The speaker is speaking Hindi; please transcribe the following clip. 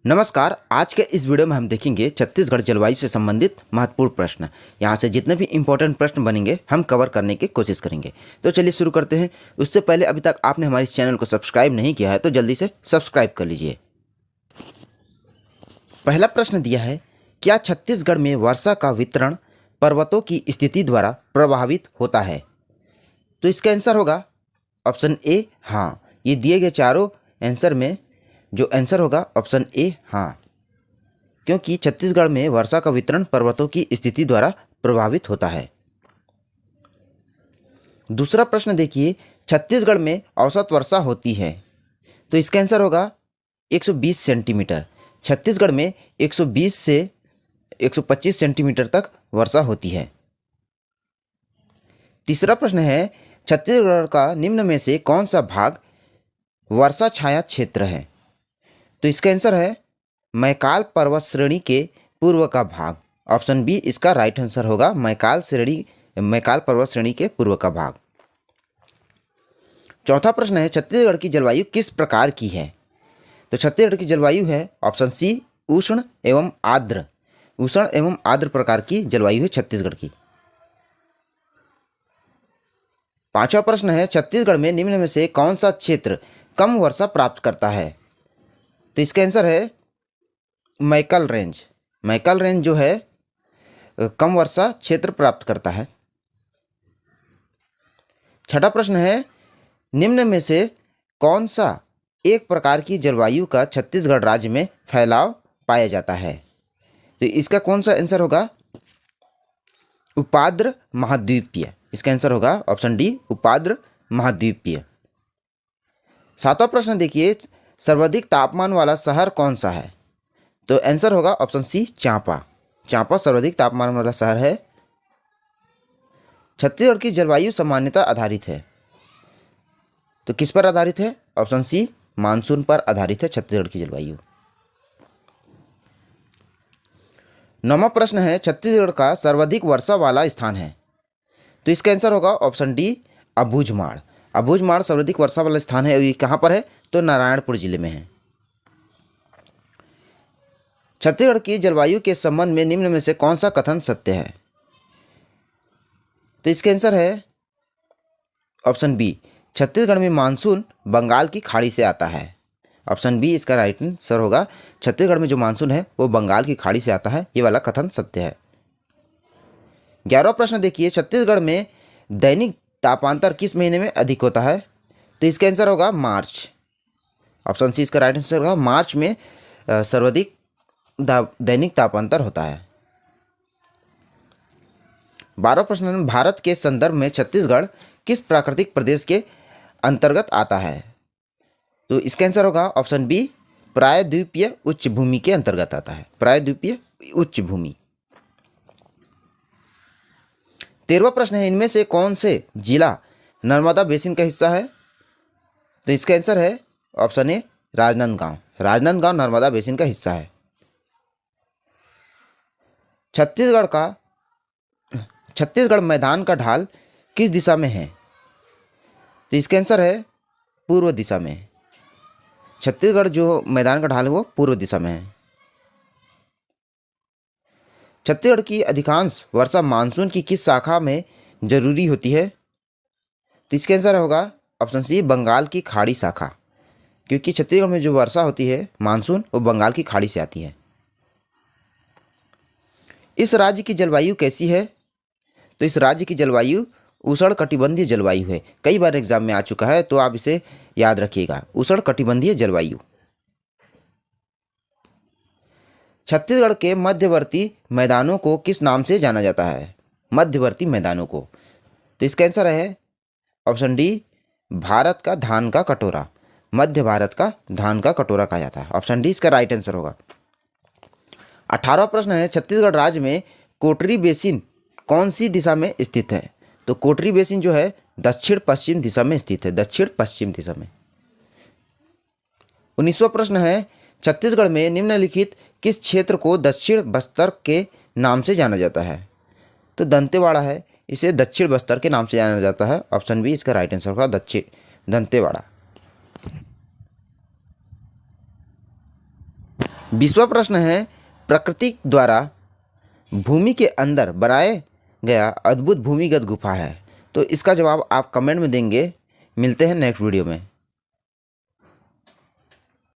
नमस्कार। आज के इस वीडियो में हम देखेंगे छत्तीसगढ़ जलवायु से संबंधित महत्वपूर्ण प्रश्न। यहाँ से जितने भी इंपॉर्टेंट प्रश्न बनेंगे हम कवर करने की कोशिश करेंगे। तो चलिए शुरू करते हैं। उससे पहले अभी तक आपने हमारे इस चैनल को सब्सक्राइब नहीं किया है तो जल्दी से सब्सक्राइब कर लीजिए। पहला प्रश्न दिया है, क्या छत्तीसगढ़ में वर्षा का वितरण पर्वतों की स्थिति द्वारा प्रभावित होता है? तो इसका आंसर होगा ऑप्शन ए हाँ। ये दिए गए चारों आंसर में जो आंसर होगा ऑप्शन ए हाँ, क्योंकि छत्तीसगढ़ में वर्षा का वितरण पर्वतों की स्थिति द्वारा प्रभावित होता है। दूसरा प्रश्न देखिए, छत्तीसगढ़ में औसत वर्षा होती है, तो इसका आंसर होगा 120 सेंटीमीटर। छत्तीसगढ़ में 120 से 125 सेंटीमीटर तक वर्षा होती है। तीसरा प्रश्न है, छत्तीसगढ़ का निम्न में से कौन सा भाग वर्षा छाया क्षेत्र है? तो इसका आंसर है मैकाल पर्वत श्रेणी के पूर्व का भाग। ऑप्शन बी इसका राइट आंसर होगा, मैकाल पर्वत श्रेणी के पूर्व का भाग। चौथा प्रश्न है, छत्तीसगढ़ की जलवायु किस प्रकार की है? तो छत्तीसगढ़ की जलवायु है ऑप्शन सी उष्ण एवं आर्द्र। उष्ण एवं आर्द्र प्रकार की जलवायु है छत्तीसगढ़ की। पांचवा प्रश्न है, छत्तीसगढ़ में निम्न में से कौन सा क्षेत्र कम वर्षा प्राप्त करता है? तो इसका आंसर है मैकल रेंज। मैकल रेंज जो है कम वर्षा क्षेत्र प्राप्त करता है। छठा प्रश्न है, निम्न में से कौन सा एक प्रकार की जलवायु का छत्तीसगढ़ राज्य में फैलाव पाया जाता है? तो इसका कौन सा आंसर होगा? उपाद्र महाद्वीपीय। इसका आंसर होगा ऑप्शन डी उपाद्र महाद्वीपीय। सातवां प्रश्न देखिए, सर्वाधिक तापमान वाला शहर कौन सा है? तो आंसर होगा ऑप्शन सी चांपा। चांपा सर्वाधिक तापमान वाला शहर है। छत्तीसगढ़ की जलवायु सामान्यतः आधारित है, तो किस पर आधारित है? ऑप्शन सी मानसून पर आधारित है छत्तीसगढ़ की जलवायु। नौवां प्रश्न है, छत्तीसगढ़ का सर्वाधिक वर्षा वाला स्थान है? तो इसका आंसर होगा ऑप्शन डी अबूझमाड़। अबूझमाड़ सर्वाधिक वर्षा वाला स्थान है। ये कहाँ पर है? तो नारायणपुर जिले में है। छत्तीसगढ़ की जलवायु के संबंध में निम्न में से कौन सा कथन सत्य है? तो इसका आंसर है ऑप्शन बी, छत्तीसगढ़ में मानसून बंगाल की खाड़ी से आता है। ऑप्शन बी इसका राइट आंसर होगा, छत्तीसगढ़ में जो मानसून है वो बंगाल की खाड़ी से आता है। ये वाला कथन सत्य है। 11वां प्रश्न देखिए, छत्तीसगढ़ में दैनिक तापांतर किस महीने में अधिक होता है? तो इसका आंसर होगा मार्च। ऑप्शन सी इसका राइट आंसर होगा, मार्च में सर्वाधिक दैनिक तापांतर होता है। 12वां प्रश्न में, भारत के संदर्भ में छत्तीसगढ़ किस प्राकृतिक प्रदेश के अंतर्गत आता है? तो इसका आंसर होगा ऑप्शन बी प्रायद्वीपीय उच्च भूमि के अंतर्गत आता है। प्रायद्वीपीय उच्च भूमि। 13वां प्रश्न है, इनमें से कौन से जिला नर्मदा बेसिन का हिस्सा है? तो इसका आंसर है option A Rajnandgaon. Rajnandgaon Narmada basin का हिस्सा है। छत्तीसगढ़ मैदान का ढाल किस दिशा में है? तो इसका आंसर है पूर्व दिशा में। छत्तीसगढ़ जो मैदान का ढाल है वो पूर्व दिशा में है। छत्तीसगढ़ की अधिकांश वर्षा मानसून की किस शाखा में जरूरी होती है? तो इसका आंसर होगा ऑप्शन सी बंगाल की खाड़ी शाखा, क्योंकि छत्तीसगढ़ में जो वर्षा होती है मानसून वो बंगाल की खाड़ी से आती है। इस राज्य की जलवायु कैसी है? तो इस राज्य की जलवायु उष्णकटिबंधीय जलवायु है। कई बार एग्जाम में आ चुका है तो आप इसे याद रखिएगा, उष्णकटिबंधीय जलवायु। छत्तीसगढ़ के मध्यवर्ती मैदानों को किस नाम से जाना जाता है? मध्यवर्ती मैदानों को, तो इसका आंसर है ऑप्शन डी भारत का धान का कटोरा। मध्य भारत का धान का कटोरा कहा जाता है। ऑप्शन डी इसका राइट आंसर होगा। 18वां प्रश्न है, छत्तीसगढ़ राज्य में कोटरी बेसिन कौन सी दिशा में स्थित है? तो कोटरी बेसिन जो है दक्षिण पश्चिम दिशा में स्थित है। दक्षिण पश्चिम दिशा में। 19वां प्रश्न है, छत्तीसगढ़ में निम्नलिखित किस क्षेत्र को दक्षिण बस्तर के नाम से जाना जाता है? तो दंतेवाड़ा है, इसे दक्षिण बस्तर के नाम से जाना जाता है। ऑप्शन बी इसका राइट आंसर होगा दंतेवाड़ा। 20वां प्रश्न है, प्रकृति द्वारा भूमि के अंदर बनाए गया अद्भुत भूमिगत गुफा है। तो इसका जवाब आप कमेंट में देंगे। मिलते हैं नेक्स्ट वीडियो में।